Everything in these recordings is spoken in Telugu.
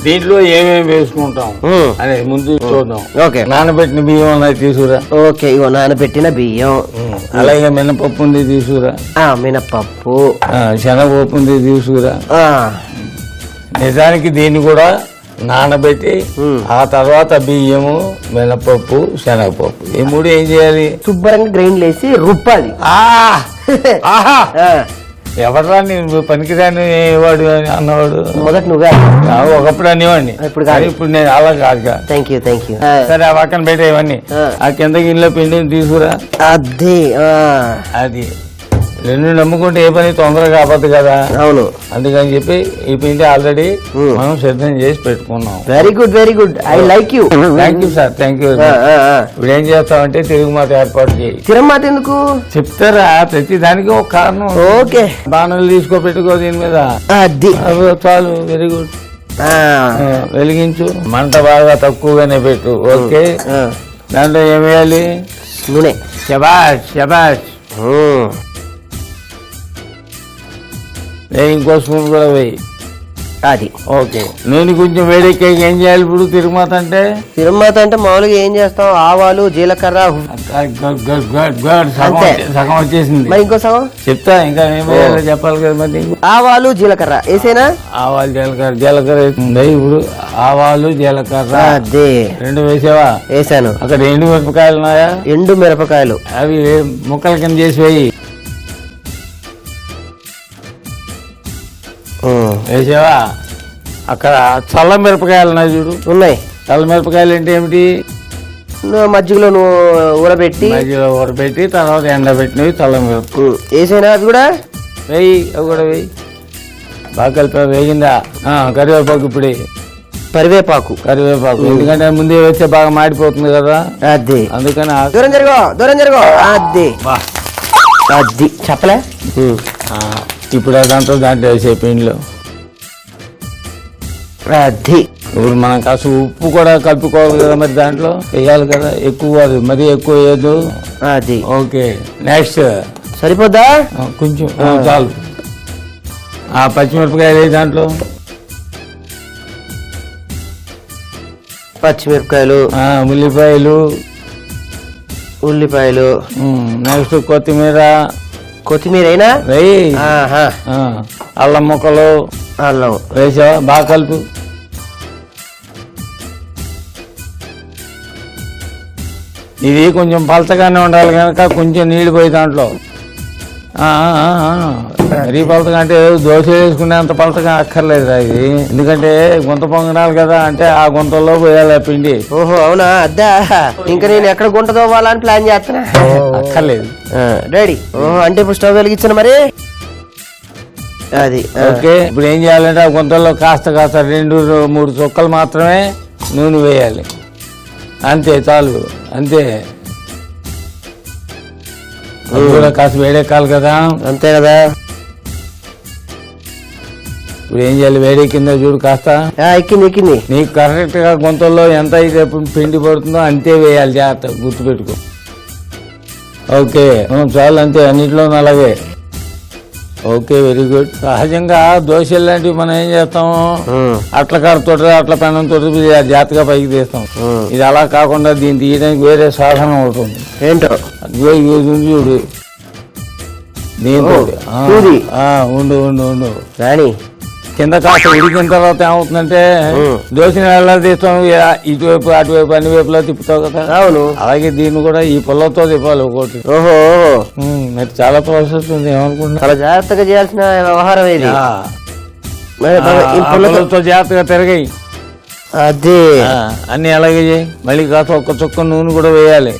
దీంట్లో ఏమేమి వేసుకుంటాం అనేది ముందు చూద్దాం. ఓకే, నానబెట్టిన బియ్యం అనేది తీసుకురా. ఓకే, ఇగో నానబెట్టిన బియ్యం. అలాగే మినపప్పు ఉంది తీసుకురా. మినపప్పు, శనగపప్పు ఉంది తీసుకురా. నిజానికి దీన్ని కూడా నానబెట్టి ఆ తర్వాత బియ్యము, మినపప్పు, శనగపప్పు ఈ మూడు ఏం చేయాలి? శుభ్రంగా గ్రైండ్ లేసి రుబ్బాలి. ఎవరా నేను పనికిరాని వాడు అన్నవాడు మొదటి నువ్వే ఒకప్పుడు అనేవాడిని, ఇప్పుడు నేను అలా కాదు. Thank you. సరే, ఆ పక్కన పెట్టే ఇవన్నీ. ఆ కింద గిన్నెలో పిండి తీసుకురా. అది రెండు నమ్ముకుంటే ఏ పని తొందరగా కావద్దు కదా. అవును, అందుకని చెప్పి ఈ పిండి ఆల్రెడీ మనం సిద్ధం చేసి పెట్టుకున్నాం. Very good. I like you. Thank you sir, thank you. ఇప్పుడు ఏం చేస్తామంటే తిరుగుమాత ఏర్పాటు చేయి. తిరుగుమాత ఎందుకు చెప్తారా? ప్రతి దానికి ఒక కారణం. ఓకే, బాణాలు పెట్టుకో దీని మీద. అది చాలు, వెరీ గుడ్. వెలిగించు, మంట బాగా తక్కువగానే పెట్టు. ఓకే, దాంట్లో ఏం వేయాలి? నూనె. శబాష్. ఇంకో స్పూన్ కూడా వేయి. అది ఓకే. నూనె కొంచెం వేడెక్కాక ఏం చేయాలి ఇప్పుడు? తిరుగుమాత అంటే మామూలుగా ఏం చేస్తాం? ఆవాలు, జీలకర్ర. సగం వచ్చేసింది, మరి ఇంకో సగం చెప్తా. ఇంకా ఏం వేయాలో చెప్పాలి కదా మరి. ఆవాలు, జీలకర్ర వేసేనా? ఆవాలు, జీలకర్ర వేసింది. ఇప్పుడు ఆవాలు, జీలకర్ర అదే రెండు వేసావా? వేసాను. అక్కడ ఎండు మిరపకాయలు ఉన్నాయా? ఎండు మిరపకాయలు అవి ముక్కల కింద చేసి వేయి. వేసావా? అక్కడ చల్ల మిరపకాయలు ఉన్నాయి చూడు. ఉన్నాయి. చల్ల మిరపకాయలు అంటే ఏమిటి? మజ్జిగలో నువ్వు ఊరబెట్టి తర్వాత ఎండబెట్టినవి చల్ల మిరప వేసేనా? అవి కూడా వేయి. అవి కూడా వేయి. బాగా కలిపి వేగిందా? కరివేపాకు ఇప్పుడే. కరివేపాకు ఎందుకంటే ముందే వేస్తే బాగా మాడిపోతుంది కదా. అది అందుకని దూరం జరుగు. అది చెప్పలే. ఇప్పుడు దాంట్లో వేసే పిండిలో అది. ఇప్పుడు మనం కాస్త ఉప్పు కూడా కలుపుకోవాలి కదా, మరి దాంట్లో వేయాలి కదా. ఎక్కువ మరీ ఎక్కువ వేయద్దు. అది ఓకే. నెక్స్ట్ సరిపోద్దా? కొంచెం చాలు. పచ్చిమిరపకాయలు వేయి దాంట్లో. పచ్చిమిరపకాయలు, ఉల్లిపాయలు. నెక్స్ట్ కొత్తిమీర అయినా వేయి. అల్లం ముక్కలు. అల్లం వేసావా? బాగా కలుపు. ఇది కొంచెం పలచగానే ఉండాలి కనుక కొంచెం నీళ్ళు పోయి దాంట్లో. మరీ పలచగా అంటే దోశ వేసుకునే అంత పలచగా అక్కర్లేదు ఇది. ఎందుకంటే గుంత పొంగనాలి కదా, అంటే ఆ గుంతల్లో పోయాలి పిండి. ఓహో, అవునా? అద్దా. ఇంకా నేను ఎక్కడ గుంట తోవాలని ప్లాన్ చేస్తున్నా. అక్కర్లేదు. డాడీ. ఓహో, అంటే ఇప్పుడు స్టవ్ వెలిగించాను మరి. అది ఓకే. ఇప్పుడు ఏం చేయాలంటే ఆ గుంతల్లో కాస్త 2-3 చుక్కలు మాత్రమే నూనె వేయాలి. అంతే, చాలు. అంతే. కూడా కాస్త వేడెక్కాలి కదా. అంతే కదా. ఇప్పుడు ఏం చేయాలి? వేడెక్కిందో చూడు కాస్త. ఎక్కింది. నీకు కరెక్ట్ గా గుంతల్లో ఎంత అయితే పిండి పడుతుందో అంతే వేయాలి. జాగ్రత్త గుర్తుపెట్టుకో. ఓకే, చాలు. అంతే, అన్నింటిలో అలాగే. Okay, very good. సహజంగా దోశలు లాంటివి మనం ఏం చేస్తాము? అట్ల పెనంతో జాగ్రత్తగా పైకి తీస్తాం. ఇది అలా కాకుండా దీన్ని తీయడానికి వేరే సాధనం అవుతుంది. ఏంటో చూడు. దీంతో ఉండు రాణి. కింద కాస్త ఉడికిన తర్వాత ఏమవుతుందంటే దోశని ఎలా తీస్తాం? ఇటువైపు అటువైపు అన్ని వైపులా తిప్పుతావు కదా. అవును. అలాగే దీన్ని కూడా ఈ పుల్లతో తిప్పాలి ఒకటి. ఓహో, మరి చాలా ప్రాసెస్ ఉంది. ఏమనుకుంటున్నా? చాలా జాగ్రత్తగా చేయాల్సిన వ్యవహారం ఇది. పుల్లతో జాగ్రత్తగా తిరగాయి. అదే అన్ని అలాగే చేయి. మళ్ళీ కాస్త ఒక్క చుక్క నూనె కూడా వేయాలి.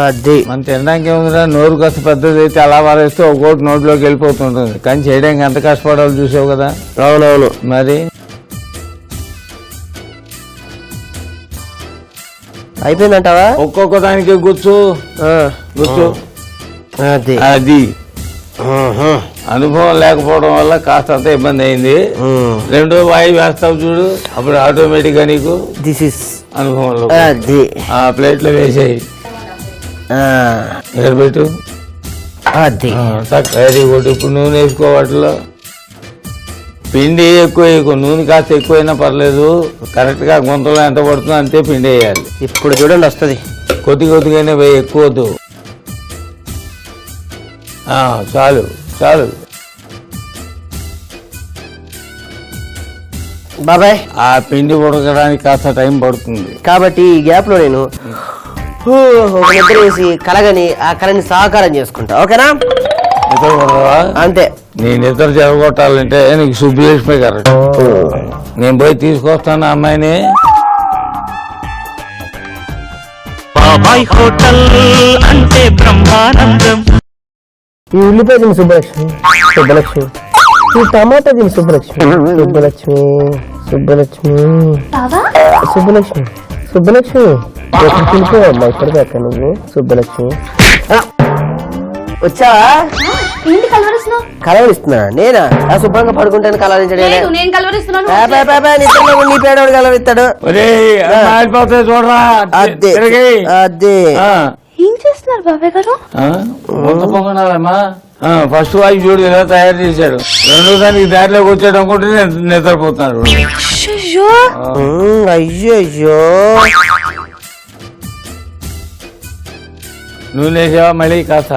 అది మనం తినడానికి ఏముందిరా, నోరు కాస్త పెద్దది అయితే అలా వారేస్తే ఒక్కోటి నోట్లోకి వెళ్ళిపోతుంటుంది. కానీ చేయడానికి ఎంత కష్టపడాలి చూసావు కదా. అవునవును. మరి అయిపోయిందంటావా? ఒక్కొక్క దానికి గుచ్చు. అది అనుభవం లేకపోవడం వల్ల కాస్త అంత ఇబ్బంది అయింది. రెండో వాయి వేస్తావు చూడు, అప్పుడు ఆటోమేటిక్ గా నీకు అనుభవంలో ప్లేట్లో వేసేయి. పెట్టు. అది వెరీ గుడ్. ఇప్పుడు నూనె వేసుకో వాటిలో. పిండి ఎక్కువ వేయకు, నూనె కాస్త ఎక్కువైనా పర్లేదు. కరెక్ట్ గా గుంతలో ఎంత పడుతుందో అంతే పిండి వేయాలి. ఇప్పుడు చూడండి వస్తుంది. కొద్ది కొద్దిగానే వేయి, ఎక్కువ వద్దు. చాలు చాలు. బాబాయ్ ఆ పిండి ఉడకడానికి కాస్త టైం పడుతుంది. కాబట్టి ఈ గ్యాప్ లో నేను ఒక నిద్ర వేసి కలగని ఆ కళని సహకారం చేసుకుంటా. ఓకేనా? నిద్ర కొడతావా? అంతే. నీ నిద్ర జరగొట్టాలంటే నీకు సుబ్బులక్ష్మి కరెక్ట్. నేను పోయి తీసుకొస్తాను అమ్మాయిని. బాబాయ్ హోటల్ అంటే బ్రహ్మానందం. ఈ ఉల్లిపాయ తిని సుబ్బలక్ష్మి, సుబ్బలక్ష్మి. ఈ టమాటా తిని సుబ్బలక్ష్మి, సుబ్బలక్ష్మి, సుబ్బలక్ష్మి, సుబ్బలక్ష్మి, సుబ్బలక్ష్మి. తినిపో అమ్మా, ఇక్కడికి అక్క నువ్వు సుబ్బలక్ష్మి. వచ్చావా? ఏంటి కలవరిస్తున్నావు? కలవరిస్తున్నా నేనా? ఆ శుభ్రంగా పడుకుంటాను కలవరించడే. లేదు, నేను కలవరిస్తున్నాను. నిద్రలో నీ పేడోడు కలవరిస్తాడు. మారిపోతాయి చూడరా. అదే తిరిగి. అదే. ఏం చేస్తున్నారు బాబాయ్ గారు? మొత్తం పొంగనాలమ్మా. ఫస్ట్ వాయి చూడు ఎలా తయారు చేశాడు. రెండో దానికి దారిలోకి వచ్చాడు అనుకుంటే నిద్రపోతున్నాడు. అయ్యో, అయ్యో అయ్యో. నూనె వేసావా మళ్ళీ కాస్త?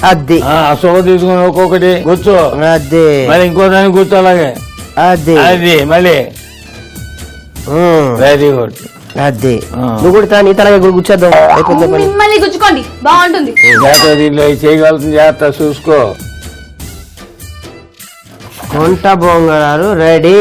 అదే అశోక తీసుకుని ఒక్కొక్కటి కూర్చో. అదే మళ్ళీ ఇంకో దానికి కూర్చో అలాగే. అదే అది మళ్ళీ వెరీ గుడ్. అదే నువ్వు కూడా నీ తలగా కూర్చోద్దాం. అయిపోద్ది పని. మిమ్మల్ని గుచ్చుకోండి, బాగుంటుంది. జాగ్రత్త, దీంట్లో చేయగలుగుతుంది జాగ్రత్త చూసుకో. వంట బొంగరాలు రెడీ.